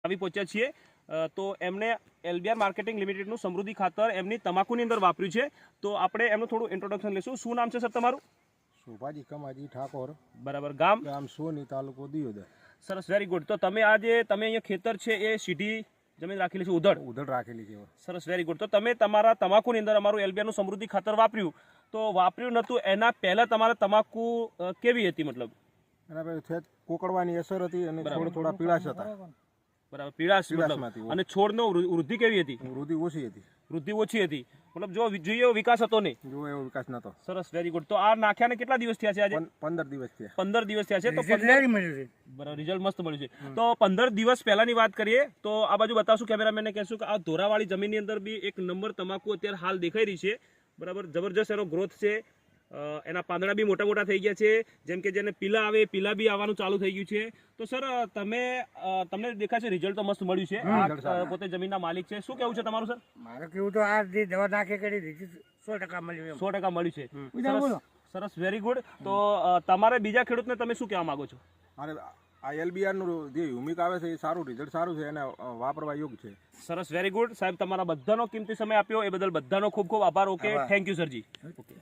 આવી પહોંચ્યા છીએ તો એમણે એલબીઆર માર્કેટિંગ લિમિટેડનું સમૃદ્ધિ ખાતર એમની તમાકુની અંદર વાપર્યું છે. તો આપણે એમનું થોડું ઇન્ટ્રોડક્શન લઈશું. શું નામ છે સર તમારું? શોભાજી કમાજી ઠાકોર, બરાબર. ગામ? ગામ સોની, તાલુકો દિયોદર. સરસ, વેરી ગુડ. તો તમે અહીંયા ખેતર છે એ સીધી જમીન રાખેલી છે, ઉધડ રાખેલી છે. સરસ, વેરી ગુડ. તો તમે તમારા તમાકુની અંદર અમારું એલબીઆરનું સમૃદ્ધિ ખાતર વાપર્યું, તો વાપર્યું નહોતું એના પહેલા તમારા તમાકુ કેવી હતી? મતલબ એના પછી કોકડવાની અસર હતી અને થોડા પીળાશ હતા. બરાબર, પીળાશ. અને છોડનો વૃદ્ધિ કેવી હતી? વૃદ્ધિ ઓછી હતી. વૃદ્ધિ ઓછી હતી, મતલબ જો જોઈએ એવો વિકાસ હતો નહીં. જો એવો વિકાસ નતો. સરસ, વેરી ગુડ. તો આ નાખ્યાને કેટલા દિવસ થયા છે આજે? 15 દિવસ થયા. 15 દિવસ થયા છે. તો બરાબર, રિઝલ્ટ મસ્ત મળ્યું છે. તો 15 દિવસ પહેલાની વાત કરીએ તો આ બાજુ બતાવશું, કેમેરામેનને કહેશું કે આ ધોરાવાળી જમીનની અંદર બી એક નંબર તમાકુ અત્યારે હાલ દેખાઈ રહી છે. બરાબર, જબરજસ્ત એનો ગ્રોથ છે. એના પાંદડા બી મોટા મોટા થઈ ગયા છે. જેમ કે જેને પીલા આવે પીલા બી આવવાનું ચાલુ થઈ ગયું છે. તો સર તમને દેખાય છે રિઝલ્ટ તો મસ્ત મળ્યું છે. આ પોતે જમીનના માલિક છે. શું કેવું છે તમારું સર? મારું કેવું તો આ જે દવા નાખે કરી દીધી 100% મળ્યું. 100% મળ્યું છે. સરસ, વેરી ગુડ. તો તમારે બીજા ખેડૂતને તમે શું કહેવા માંગો છો? અરે આ એલબીઆર નું જે હ્યુમિક આવે છે એ સારું, રિઝલ્ટ સારું છે, એને વાપરવા યોગ્ય છે. સરસ, વેરી ગુડ. સાહેબ તમારા બધાનો કિંમતી સમય આપ્યો એ બદલ બધાનો ખૂબ ખૂબ આભાર. Okay, thank you સરજી. ઓકે.